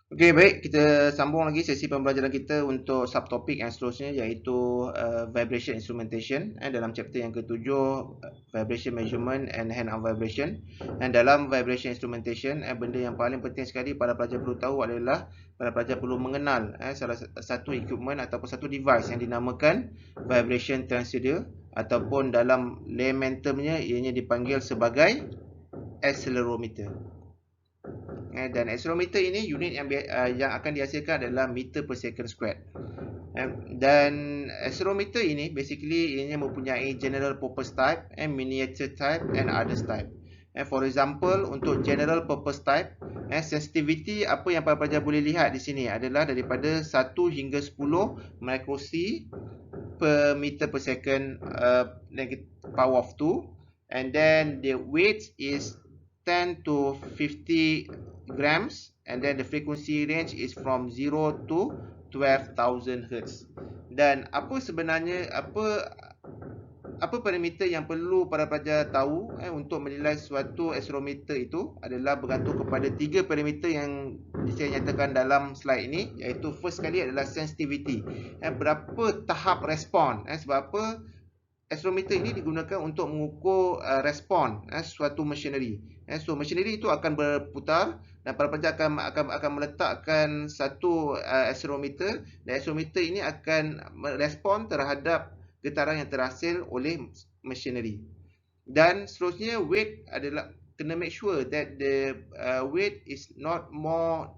Okey, baik, kita sambung lagi sesi pembelajaran kita untuk subtopik yang seterusnya, iaitu vibration instrumentation, dalam chapter yang ketujuh, vibration measurement and hand-arm vibration. Dan dalam vibration instrumentation, benda yang paling penting sekali para pelajar perlu tahu adalah para pelajar perlu mengenal salah satu equipment ataupun satu device yang dinamakan vibration transducer, ataupun dalam layman termnya ianya dipanggil sebagai accelerometer. Dan accelerometer ini unit yang akan dihasilkan adalah meter per second squared. Dan accelerometer ini basically ianya mempunyai general purpose type, miniature type and others type. For example, untuk general purpose type, sensitivity apa yang para pelajar boleh lihat di sini adalah daripada 1 hingga 10 microsy per meter per second, power of 2, and then the weight is 10 to 50 grams, and then the frequency range is from 0 to 12,000 Hz. Dan apa sebenarnya apa parameter yang perlu para pelajar tahu untuk menilai suatu accelerometer itu adalah bergantung kepada 3 parameter yang saya nyatakan dalam slide ini, iaitu first sekali adalah sensitivity. Berapa tahap respon. Sebab apa? Accelerometer ini digunakan untuk mengukur respon suatu machinery. So machinery itu akan berputar dan para pelajar akan meletakkan satu accelerometer, dan accelerometer ini akan merespon terhadap getaran yang terhasil oleh machinery. Dan seterusnya, weight adalah kena make sure that the weight is not more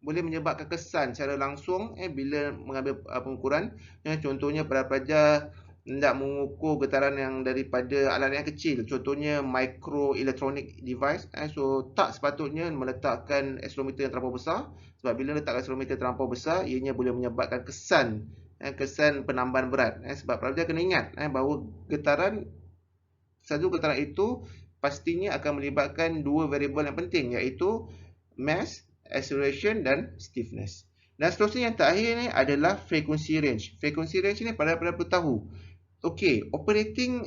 boleh menyebabkan kesan secara langsung bila mengambil pengukuran. Contohnya para pelajar hendak mengukur getaran yang daripada alat yang kecil, contohnya microelectronic device, so tak sepatutnya meletakkan accelerometer yang terlampau besar, sebab bila letak accelerometer terlampau besar ianya boleh menyebabkan kesan penambahan berat. Sebab pelajar kena ingat bahawa satu getaran itu pastinya akan melibatkan dua variable yang penting, iaitu mass, acceleration dan stiffness. Dan seterusnya yang terakhir ni adalah frequency range. Frequency range ni pada perlu tahu. Okey, operating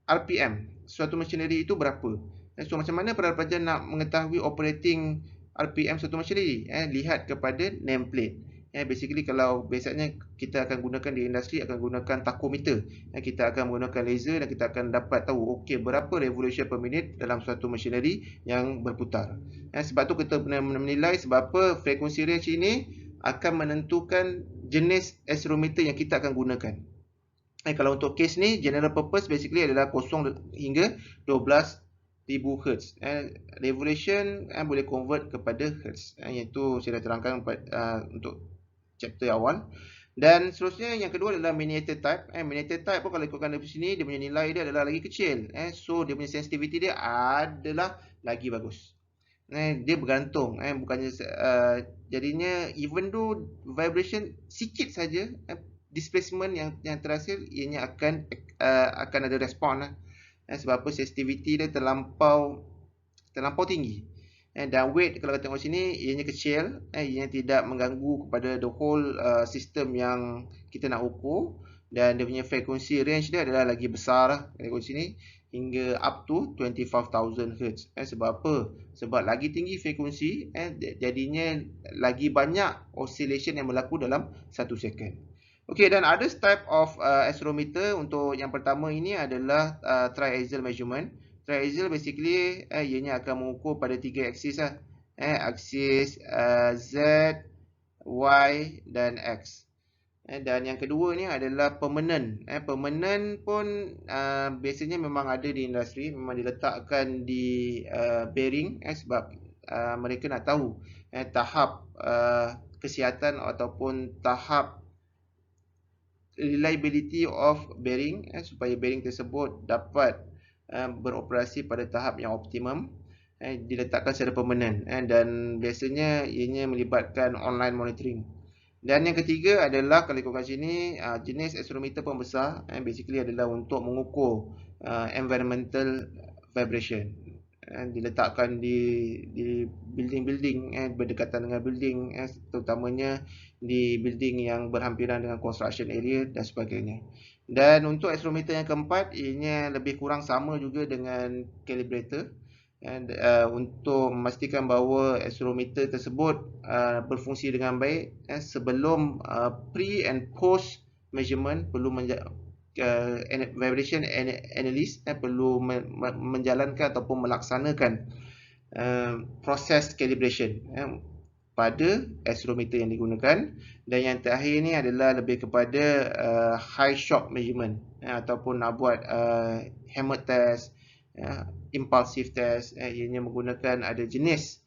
RPM suatu machinery itu berapa? So macam mana para pelajar nak mengetahui operating RPM suatu machinery? Lihat kepada nameplate. Basically kalau biasanya kita akan gunakan di industri, akan gunakan tachometer. Kita akan menggunakan laser dan kita akan dapat tahu okey berapa revolution per minute dalam suatu machinery yang berputar. Sebab tu kita menilai sebab apa frequency range ini akan menentukan jenis accelerometer yang kita akan gunakan. Kalau untuk case ni, general purpose basically adalah 0 hingga 12,000 Hz. Revolution boleh convert kepada Hz. Iaitu saya dah terangkan untuk chapter awal. Dan seterusnya yang kedua adalah miniature type. Miniature type pun kalau ikutkan dari sini, dia punya nilai dia adalah lagi kecil. So dia punya sensitivity dia adalah lagi bagus. Dia bergantung. Bukannya jadinya even though vibration sikit saja, displacement yang terhasil ianya akan ada respon lah. Sebab apa sensitivity dia terlampau tinggi. Dan weight kalau kita tengok sini ianya kecil, ianya tidak mengganggu kepada the whole sistem yang kita nak ukur, dan dia punya frequency range dia adalah lagi besar lah. Kita tengok sini hingga up to 25,000 Hz. Sebab apa? Sebab lagi tinggi frekuensi, jadinya lagi banyak oscillation yang berlaku dalam 1 second. Okey, dan ada type of accelerometer. Untuk yang pertama ini adalah triaxial measurement. Triaxial basically ianya akan mengukur pada 3 aksis lah. Aksis Z, Y dan X. Dan yang kedua ni adalah permanent. Permanent pun biasanya memang ada di industri, memang diletakkan di bearing, sebab mereka nak tahu tahap kesihatan ataupun tahap reliability of bearing, supaya bearing tersebut dapat beroperasi pada tahap yang optimum, diletakkan secara permanent, dan biasanya ianya melibatkan online monitoring. Dan yang ketiga adalah kalau ikutkan sini, jenis accelerometer pembesar basically adalah untuk mengukur environmental vibration. Diletakkan di building-building, berdekatan dengan building, terutamanya di building yang berhampiran dengan construction area dan sebagainya. Dan untuk accelerometer yang keempat, ianya lebih kurang sama juga dengan calibrator. untuk memastikan bahawa accelerometer tersebut berfungsi dengan baik. Sebelum pre and post measurement perlu vibration analyst perlu menjalankan ataupun melaksanakan proses calibration pada accelerometer yang digunakan. Dan yang terakhir ni adalah lebih kepada high shock measurement ataupun nak buat hammer test, impulsive test. Ianya menggunakan ada jenis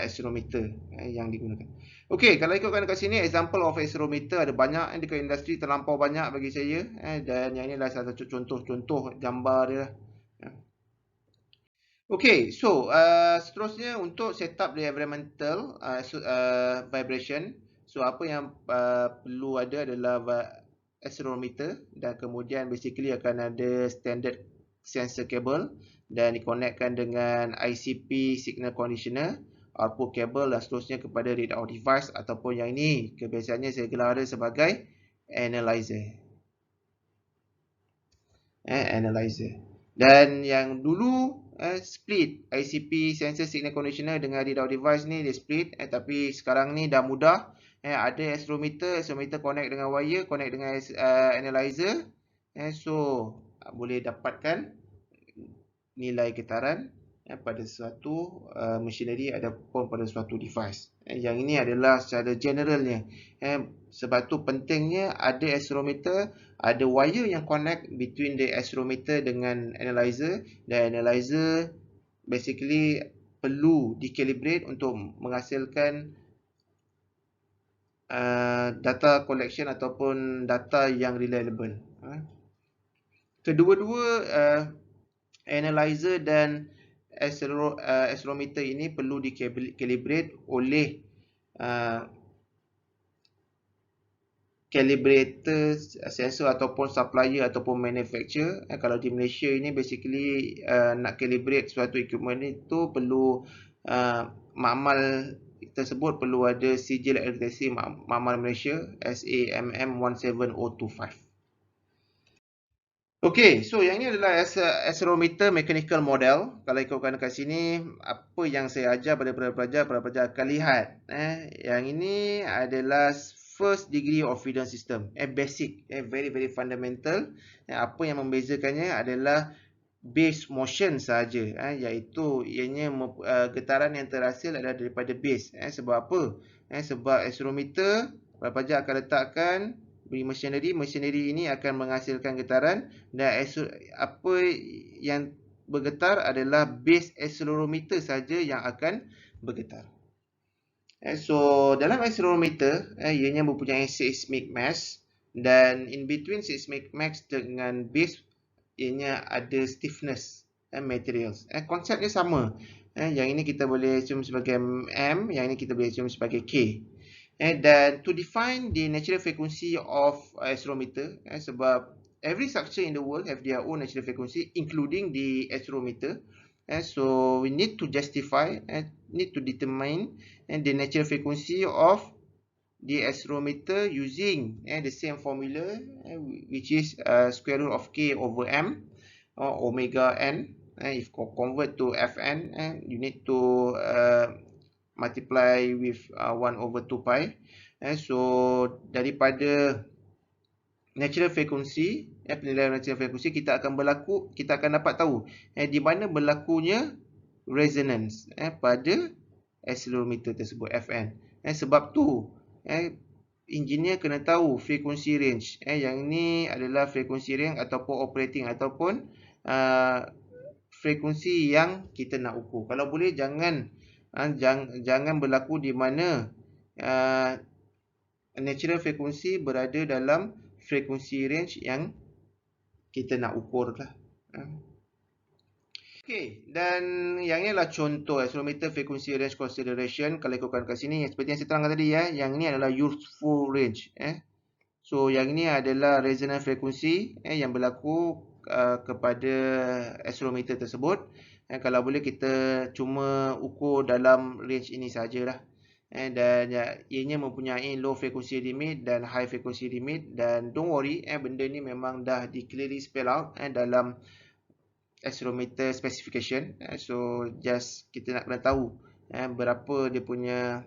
accelerometer yang digunakan. Okey, kalau ikutkan kat sini example of accelerometer ada banyak dekat industri, terlampau banyak bagi saya, dan yang ini adalah salah satu contoh-contoh gambar dia lah. Okay, so seterusnya untuk setup the environmental vibration. So apa yang perlu ada adalah accelerometer, dan kemudian basically akan ada standard sensor cable dan dikonekkan dengan ICP signal conditioner, output cable dan seterusnya kepada readout device, ataupun yang ini kebiasaannya saya gelar dia sebagai analyzer. Analyzer. Dan yang dulu split ICP sensor signal conditioner dengan readout device ni dia split, tapi sekarang ni dah mudah. Ada accelerometer connect dengan wire, connect dengan analyzer, so boleh dapatkan nilai getaran pada suatu machinery ataupun pada suatu device. Yang ini adalah secara generalnya. Sebab tu pentingnya ada accelerometer, ada wire yang connect between the accelerometer dengan analyzer, dan analyzer basically perlu di-calibrate untuk menghasilkan data collection ataupun data yang reliable. Kedua-dua analyzer dan accelerometer ini perlu di-calibrate oleh calibrator sensor ataupun supplier ataupun manufacturer. Kalau di Malaysia ini basically nak calibrate suatu equipment itu perlu makmal tersebut perlu ada sijil akreditasi makmal Malaysia SAMM 17025. Okey, so yang ini adalah accelerometer mechanical model. Kalau ikutkan kat sini, apa yang saya ajar pada pelajar akan lihat. Yang ini adalah first degree of freedom system. Basic, very fundamental. Apa yang membezakannya adalah base motion sahaja, iaitu ianya getaran yang terhasil adalah daripada base. Sebab apa? Sebab accelerometer pelajar akan letakkan machinery ini akan menghasilkan getaran, dan apa yang bergetar adalah base accelerometer saja yang akan bergetar. So dalam accelerometer ianya mempunyai seismic mass, dan in between seismic mass dengan base ianya ada stiffness materials. Konsepnya sama. Yang ini kita boleh assume sebagai M, yang ini kita boleh assume sebagai K. Dan to define the natural frequency of accelerometer, sebab every structure in the world have their own natural frequency including the accelerometer. So we need to justify need to determine the natural frequency of the accelerometer using the same formula, which is square root of K over M or omega N. If convert to Fn, you need to multiply with 1 over 2 pi. So daripada natural frequency, penilaian natural frequency, kita akan dapat tahu di mana berlakunya resonance pada accelerometer tersebut Fn. Sebab tu engineer kena tahu frequency range. Yang ni adalah frequency range ataupun operating ataupun frekuensi yang kita nak ukur. Kalau boleh jangan berlaku di mana natural frequency berada dalam frekuensi range yang kita nak ukur lah. Okey, dan yang ini adalah contoh accelerometer frequency range consideration. Kalau ikutkan kat sini, seperti yang saya terangkan tadi, yang ini adalah useful range. So yang ini adalah resonance frequency yang berlaku kepada accelerometer tersebut. Kalau boleh kita cuma ukur dalam range ini sajalah. Dan ianya mempunyai low frequency limit dan high frequency limit, dan don't worry, benda ni memang dah di clearly spell out dalam accelerometer specification. So just kita nak kena tahu berapa dia punya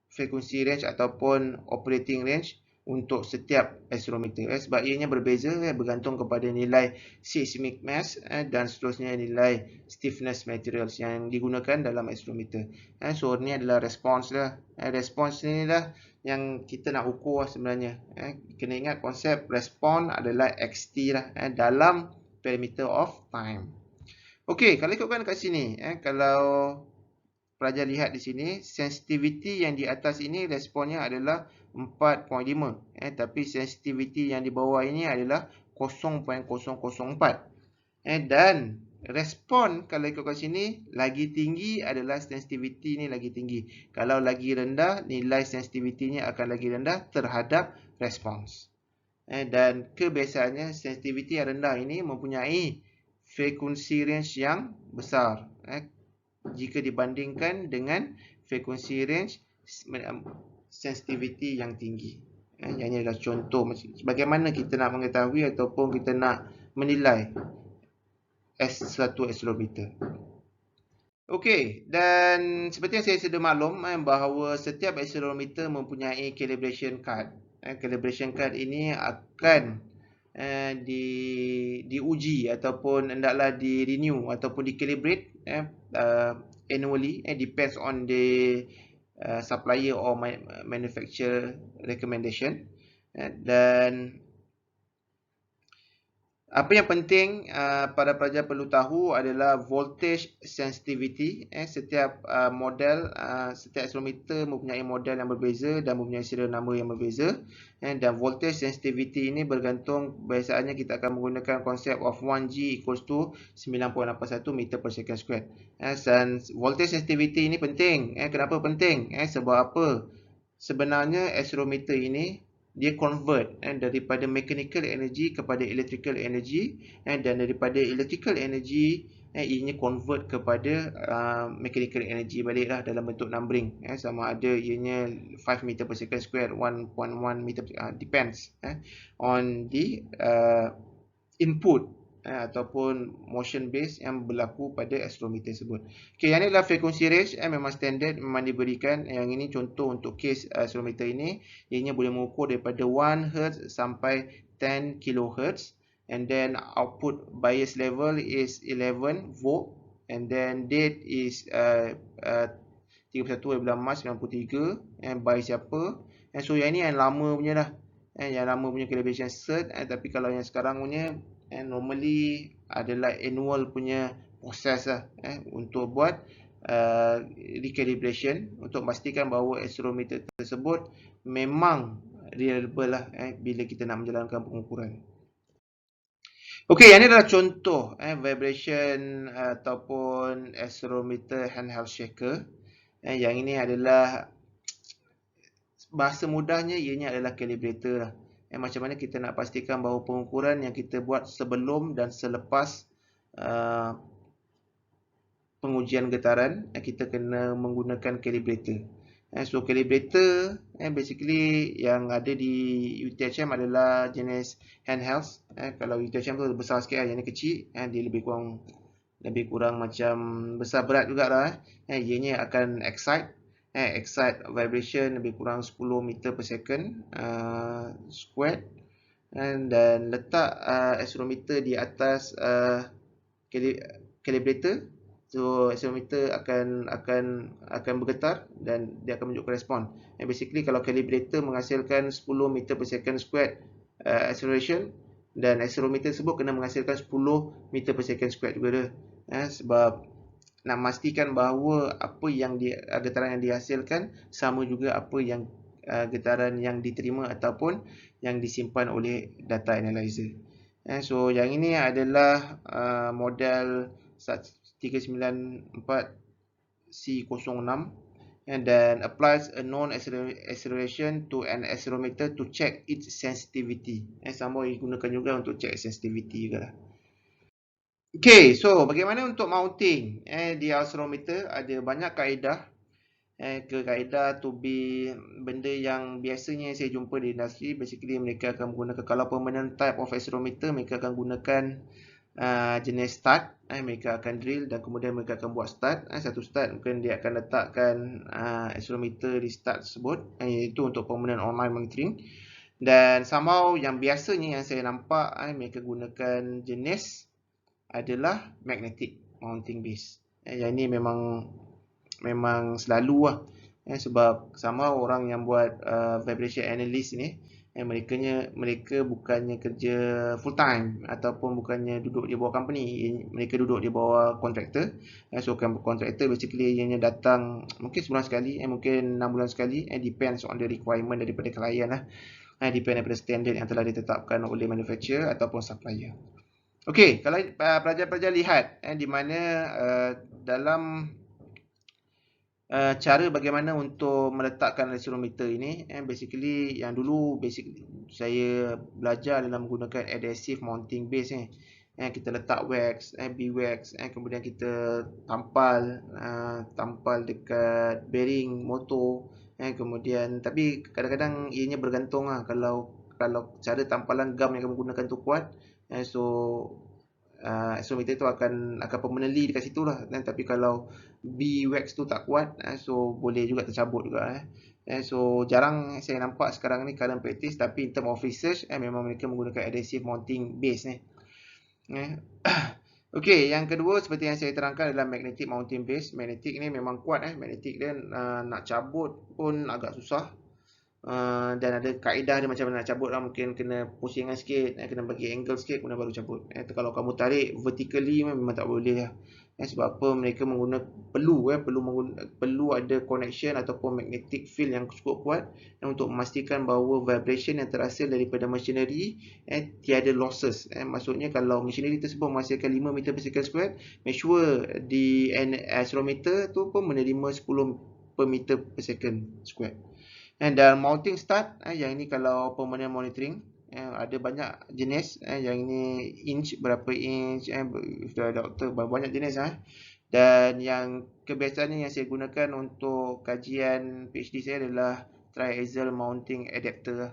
frekuensi range ataupun operating range untuk setiap accelerometer. Sebab ianya berbeza bergantung kepada nilai seismic mass dan seterusnya nilai stiffness materials yang digunakan dalam accelerometer. So ni adalah response lah. Response ni lah yang kita nak ukur sebenarnya. Kena ingat konsep respon adalah XT lah dalam parameter of time. Okey, kalau ikutkan kat sini, kalau pelajar lihat di sini, sensitivity yang di atas ini responnya adalah 4.5. Tapi sensitivity yang di bawah ini adalah 0.004. Dan respon kalau ikut kat sini, lagi tinggi adalah sensitivity ni lagi tinggi. Kalau lagi rendah, nilai sensitivity-nya akan lagi rendah terhadap respons. Dan kebiasaannya sensitivity yang rendah ini mempunyai frekuensi range yang besar jika dibandingkan dengan frekuensi range sensitivity yang tinggi. Yang ini adalah contoh bagaimana kita nak mengetahui ataupun kita nak menilai satu accelerometer. Okey, dan seperti yang saya sedia maklum bahawa setiap accelerometer mempunyai calibration card. Calibration card ini akan diuji ataupun hendaklah di renew ataupun di calibrate annually. Depends on the supplier or manufacturer recommendation. Dan apa yang penting para pelajar perlu tahu adalah voltage sensitivity. Setiap model, setiap accelerometer mempunyai model yang berbeza dan mempunyai serial number yang berbeza. Dan voltage sensitivity ini bergantung, biasanya kita akan menggunakan konsep of 1G equals to 9.81 meter per second squared. Dan voltage sensitivity ini penting. Kenapa penting? Sebab apa? Sebenarnya accelerometer ini dia convert daripada mechanical energy kepada electrical energy, dan daripada electrical energy ianya convert kepada mechanical energy baliklah dalam bentuk numbering. Sama ada ianya 5 meter per second square, 1.1 meter, depends on the input ataupun motion base yang berlaku pada accelerometer tersebut. Okey, yang ini adalah frekuensi range memang standard, memang diberikan. Yang ini contoh untuk case accelerometer ini, ianya boleh mengukur daripada 1 Hz sampai 10 kHz, and then output bias level is 11 volt, and then date is 31 Mac 93, by siapa. So yang ini yang lama punya lah, yang lama punya calibration cert. Tapi kalau yang sekarang punya normally adalah annual punya proses lah untuk buat recalibration untuk memastikan bahawa accelerometer tersebut memang reliable lah bila kita nak menjalankan pengukuran. Okey, yang ini adalah contoh vibration ataupun accelerometer handheld shaker. Yang ini adalah, bahasa mudahnya ianya adalah calibrator lah. Macam mana kita nak pastikan bahawa pengukuran yang kita buat sebelum dan selepas pengujian getaran, kita kena menggunakan calibrator. So calibrator basically yang ada di UTHM adalah jenis handheld. Kalau UTHM tu besar sikit, yang ni kecil, dia lebih kurang macam besar berat jugalah. Ianya akan excite vibration lebih kurang 10 meter per second squared, dan letak accelerometer di atas calibrator. So accelerometer akan bergetar dan dia akan menunjukkan respon. Basically kalau calibrator menghasilkan 10 meter per second squared acceleration, dan accelerometer tersebut kena menghasilkan 10 meter per second squared juga dia. Sebab nak memastikan bahawa apa yang getaran yang dihasilkan sama juga apa yang getaran yang diterima ataupun yang disimpan oleh data analyzer. So yang ini adalah model 394C06, dan applies a known acceleration to an accelerometer to check its sensitivity. Sama digunakan juga untuk check sensitivity juga lah. Okay, so bagaimana untuk mounting di accelerometer? Ada banyak kaedah. Kaedah to be benda yang biasanya saya jumpa di industri. Basically mereka akan menggunakan, kalau permanent type of accelerometer, mereka akan gunakan jenis stud, mereka akan drill dan kemudian mereka akan buat stud. Satu stud mungkin dia akan letakkan accelerometer di stud tersebut, iaitu untuk permanent online monitoring. Dan somehow yang biasanya yang saya nampak mereka gunakan jenis adalah magnetic mounting base. Yang ini memang selalu lah. Sebab sama orang yang buat vibration analyst ni, mereka bukannya kerja full time ataupun bukannya duduk di bawah company, mereka duduk di bawah kontraktor. So kontraktor basically ianya datang mungkin sebulan sekali, mungkin 6 bulan sekali, depends on the requirement daripada klien lah. Depend daripada standard yang telah ditetapkan oleh manufacturer ataupun supplier. Okey, kalau pelajar-pelajar lihat di mana dalam cara bagaimana untuk meletakkan accelerometer ini, basically yang dulu saya belajar dalam menggunakan adhesive mounting base ni. Kita letak wax, beeswax, kemudian kita tampal dekat bearing motor, kemudian tapi kadang-kadang ianya bergantung lah. Kalau cara tampalan gam yang kamu gunakan tu kuat, so accelerometer tu akan permanently dekat situ lah. Tapi kalau beeswax tu tak kuat, so boleh juga tercabut juga. So jarang saya nampak sekarang ni current practice, tapi in term of research memang mereka menggunakan adhesive mounting base ni. Okey, yang kedua seperti yang saya terangkan adalah magnetic mounting base. Magnetic ni memang kuat. Magnetic dia nak cabut pun agak susah. Dan ada kaedah dia macam mana nak cabut lah. Mungkin kena pusingan sikit, kena bagi angle sikit, kemudian baru cabut. Kalau kamu tarik vertically memang tak boleh lah. Sebab apa, mereka perlu ada connection ataupun magnetic field yang cukup kuat untuk memastikan bahawa vibration yang terhasil daripada machinery tiada losses. Maksudnya kalau machinery tersebut menghasilkan 5 meter per second square, make sure di accelerometer tu pun menerima 10 per meter per second square. Dan mounting stud, yang ini kalau permanent monitoring, ada banyak jenis. Yang ini inch, berapa inch, doktor banyak jenis. Dan yang kebiasaannya yang saya gunakan untuk kajian PhD saya adalah triaxial mounting adapter.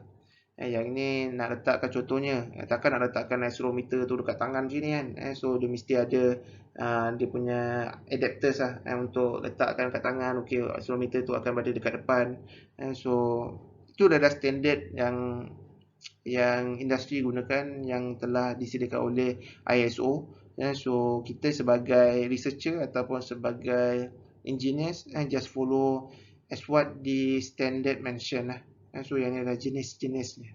Yang ini nak letakkan contohnya, takkan nak letakkan accelerometer tu dekat tangan sini kan. So dia mesti ada dia punya adapters lah untuk letakkan kat tangan. Okey, accelerometer tu akan berada dekat depan. So itu adalah standard yang industri gunakan, yang telah disediakan oleh ISO. So kita sebagai researcher ataupun sebagai engineers just follow as what the standard mention lah. So yang ni adalah jenis-jenisnya.